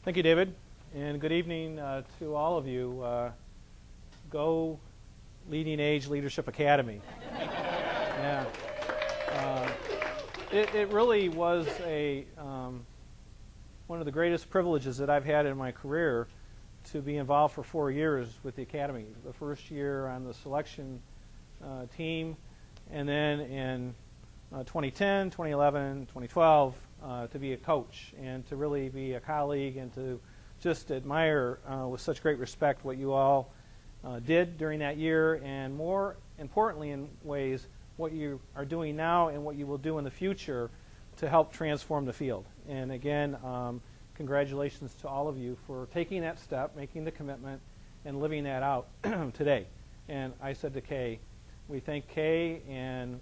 Thank you, David, and good evening to all of you. Go LeadingAge Leadership Academy. Yeah. It really was one of the greatest privileges that I've had in my career to be involved for 4 years with the Academy. The first year on the selection team, and then in 2010, 2011, 2012, to be a coach and to really be a colleague and to just admire with such great respect what you all did during that year, and more importantly in ways what you are doing now and what you will do in the future to help transform the field. And again, congratulations to all of you for taking that step, making the commitment, and living that out today. And I said to Kay, we thank Kay and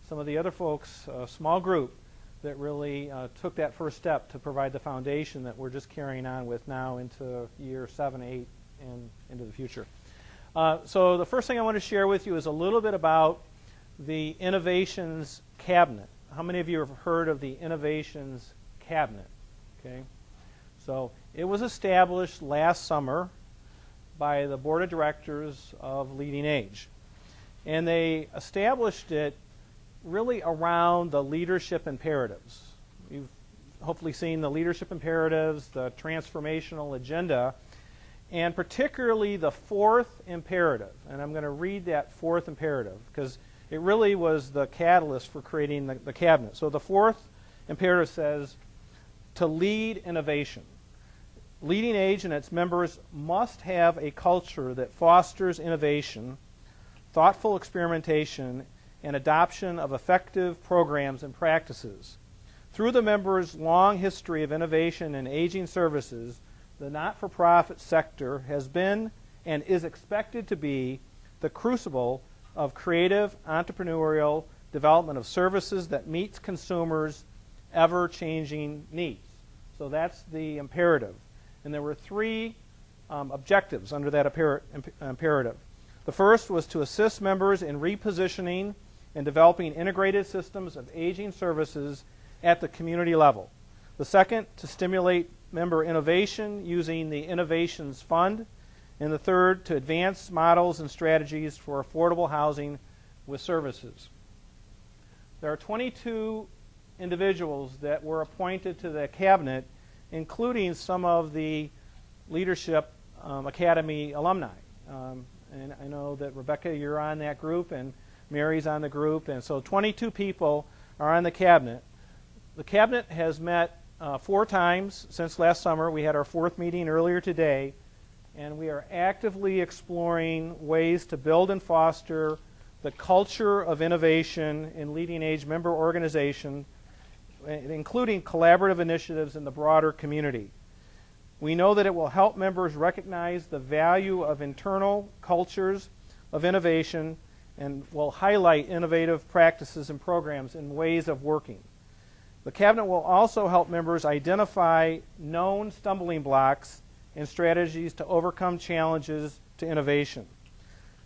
some of the other folks, a small group, that really took that first step to provide the foundation that we're just carrying on with now into year 7, 8, and into the future. So the first thing I want to share with you is a little bit about the Innovations Cabinet. How many of you have heard of the Innovations Cabinet? Okay, so it was established last summer by the board of directors of LeadingAge, and they established it really around the leadership imperatives. You've hopefully seen the leadership imperatives, the transformational agenda, and particularly the fourth imperative. And I'm going to read that fourth imperative because it really was the catalyst for creating the cabinet. So the fourth imperative says, to lead innovation. LeadingAge and its members must have a culture that fosters innovation, thoughtful experimentation, and adoption of effective programs and practices. Through the members' long history of innovation in aging services, the not-for-profit sector has been and is expected to be the crucible of creative, entrepreneurial development of services that meets consumers' ever-changing needs. So that's the imperative. And there were three objectives under that imperative. The first was to assist members in repositioning and developing integrated systems of aging services at the community level. The second, to stimulate member innovation using the Innovations Fund. And the third, to advance models and strategies for affordable housing with services. There are 22 individuals that were appointed to the cabinet, including some of the Leadership Academy alumni. And I know that Rebecca, you're on that group, and Mary's on the group, and so 22 people are on the cabinet. The cabinet has met 4 times since last summer. We had our 4th meeting earlier today, and we are actively exploring ways to build and foster the culture of innovation in LeadingAge member organization, including collaborative initiatives in the broader community. We know that it will help members recognize the value of internal cultures of innovation and will highlight innovative practices and programs and ways of working. The cabinet will also help members identify known stumbling blocks and strategies to overcome challenges to innovation.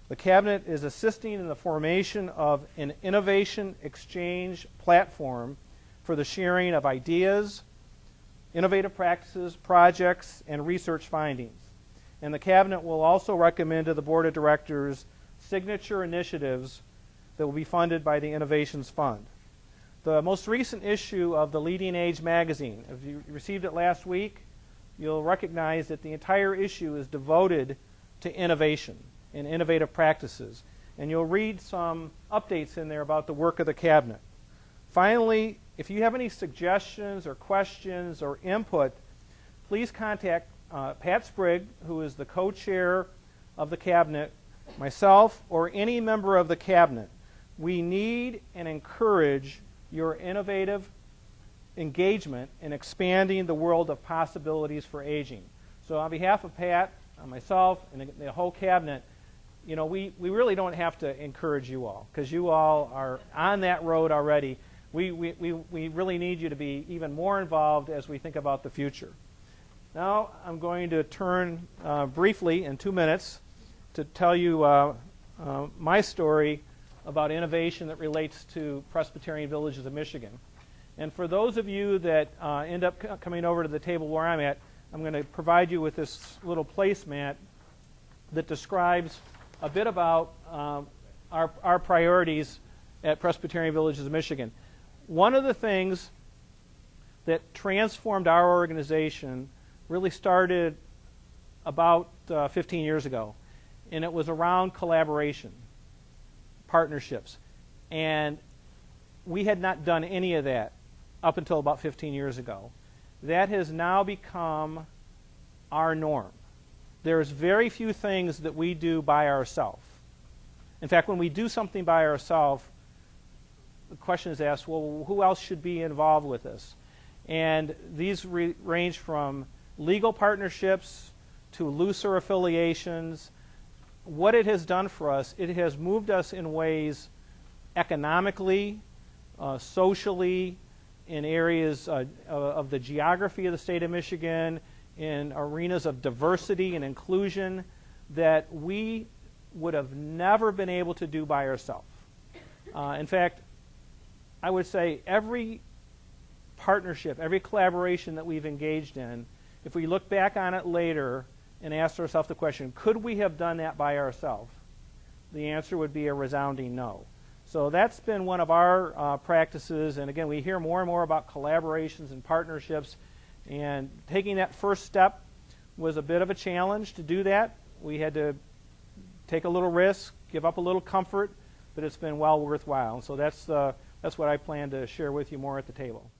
The cabinet is assisting in the formation of an innovation exchange platform for the sharing of ideas, innovative practices, projects, and research findings. And the cabinet will also recommend to the board of directors signature initiatives that will be funded by the Innovations Fund. The most recent issue of the LeadingAge magazine, if you received it last week, you'll recognize that the entire issue is devoted to innovation and innovative practices. And you'll read some updates in there about the work of the cabinet. Finally, if you have any suggestions or questions or input, please contact Pat Sprigg, who is the co-chair of the cabinet, myself, or any member of the cabinet. We need and encourage your innovative engagement in expanding the world of possibilities for aging. So on behalf of Pat, myself, and the whole cabinet, you know, we really don't have to encourage you all, because you all are on that road already. We really need you to be even more involved as we think about the future. Now I'm going to turn briefly in 2 minutes to tell you my story about innovation that relates to Presbyterian Villages of Michigan. And for those of you that end up coming over to the table where I'm at, I'm going to provide you with this little placemat that describes a bit about our priorities at Presbyterian Villages of Michigan. One of the things that transformed our organization really started about 15 years ago, and it was around collaboration, partnerships. And we had not done any of that up until about 15 years ago. That has now become our norm. There's very few things that we do by ourselves. In fact, when we do something by ourselves, the question is asked, well, who else should be involved with this? And these range from legal partnerships to looser affiliations. What it has done for us, it has moved us in ways economically, socially, in areas of the geography of the state of Michigan, in arenas of diversity and inclusion that we would have never been able to do by ourselves. In fact, I would say every partnership, every collaboration that we've engaged in, if we look back on it later and ask ourselves the question, could we have done that by ourselves? The answer would be a resounding no. So that's been one of our practices, and again, we hear more and more about collaborations and partnerships, and taking that first step was a bit of a challenge to do that. We had to take a little risk, give up a little comfort, but it's been well worthwhile. So that's what I plan to share with you more at the table.